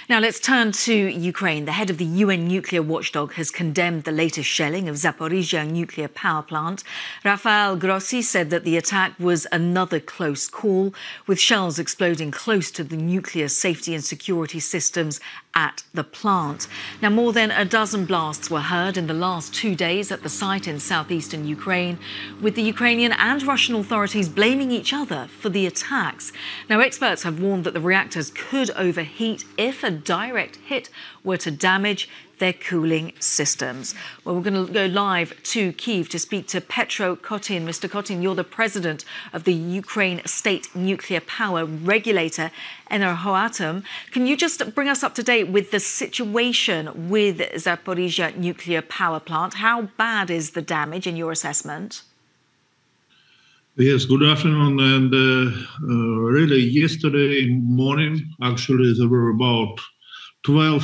Now let's turn to Ukraine. The head of the UN nuclear watchdog has condemned the latest shelling of Zaporizhia nuclear power plant. Rafael Grossi said that the attack was another close call, with shells exploding close to the nuclear safety and security systems at the plant. Now, more than a dozen blasts were heard in the last 2 days at the site in southeastern Ukraine, with the Ukrainian and Russian authorities blaming each other for the attacks. Now, experts have warned that the reactors could overheat if a direct hit were to damage their cooling systems. Well, we're going to go live to Kyiv to speak to Petro Котін. Mr. Котін, you're the president of the Ukraine state nuclear power regulator, Energoatom. Can you just bring us up to date with the situation with Zaporizhia nuclear power plant? How bad is the damage in your assessment? Yes, good afternoon. And really, yesterday morning, actually, there were about 12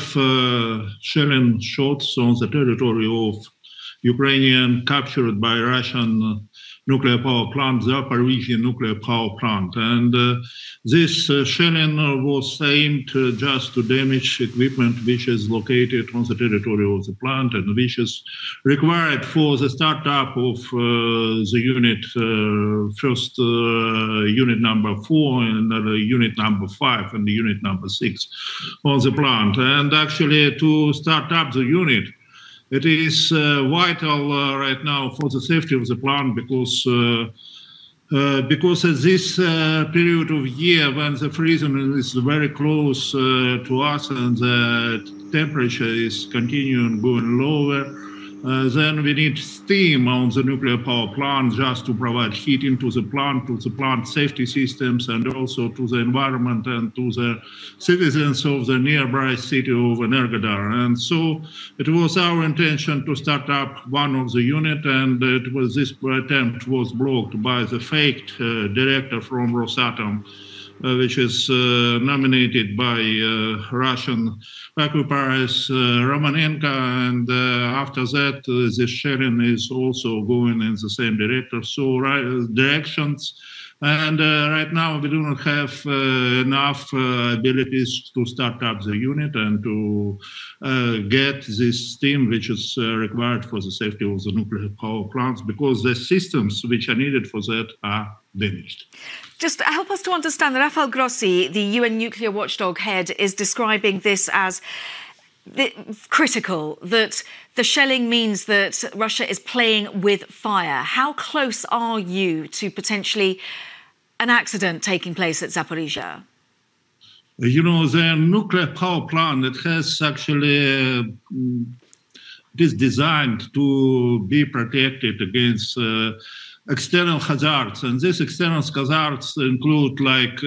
shelling shots on the territory of Ukrainian captured by Russian nuclear power plant, Zaporizhia nuclear power plant. And this shelling was aimed just to damage equipment which is located on the territory of the plant and which is required for the startup of the unit, first unit number 4 and unit number 5 and unit number 6 on the plant. And actually to start up the unit, it is vital right now for the safety of the plant because at this period of year when the freezing is very close to us and the temperature is continuing going lower, then we need steam on the nuclear power plant just to provide heating to the plant safety systems, and also to the environment and to the citizens of the nearby city of Energoatom. And so it was our intention to start up one of the unit, and this attempt was blocked by the faked director from Rosatom, which is nominated by Russian occupiers Romanenko, and after that this sharing is also going in the same directions. And right now we do not have enough abilities to start up the unit and to get this steam which is required for the safety of the nuclear power plants, because the systems which are needed for that are damaged. Just help us to understand that Rafael Grossi, the UN nuclear watchdog head, is describing this as critical, that the shelling means that Russia is playing with fire. How close are you to potentially an accident taking place at Zaporizhia? You know, the nuclear power plant, it has actually, it is designed to be protected against external hazards, and these external hazards include like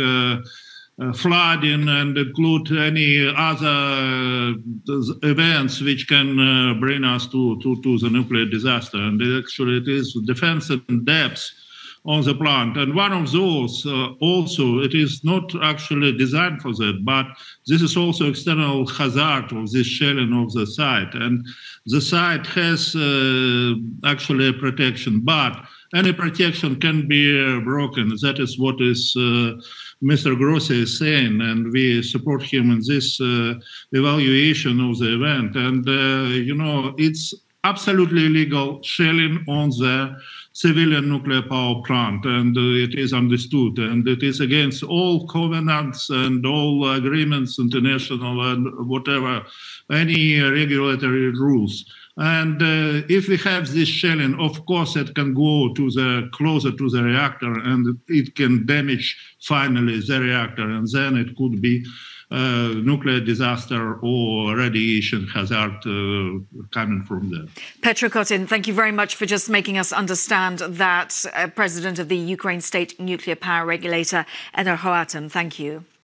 flooding and include any other events which can bring us to the nuclear disaster. And actually it is defense in depth on the plant, and one of those also, it is not actually designed for that, but this is also external hazard of this shelling of the site, and the site has actually a protection, but any protection can be broken. That is what is Mr. Grossi is saying, and we support him in this evaluation of the event. And, you know, it's absolutely illegal shelling on the civilian nuclear power plant, and it is understood, and it is against all covenants and all agreements, international and whatever, any regulatory rules. And if we have this shelling, of course, it can go to the closer to the reactor, and it can damage finally the reactor, and then it could be nuclear disaster or radiation hazard coming from there. Petro Котін, thank you very much for just making us understand that. President of the Ukraine state nuclear power regulator, Energoatom. Thank you.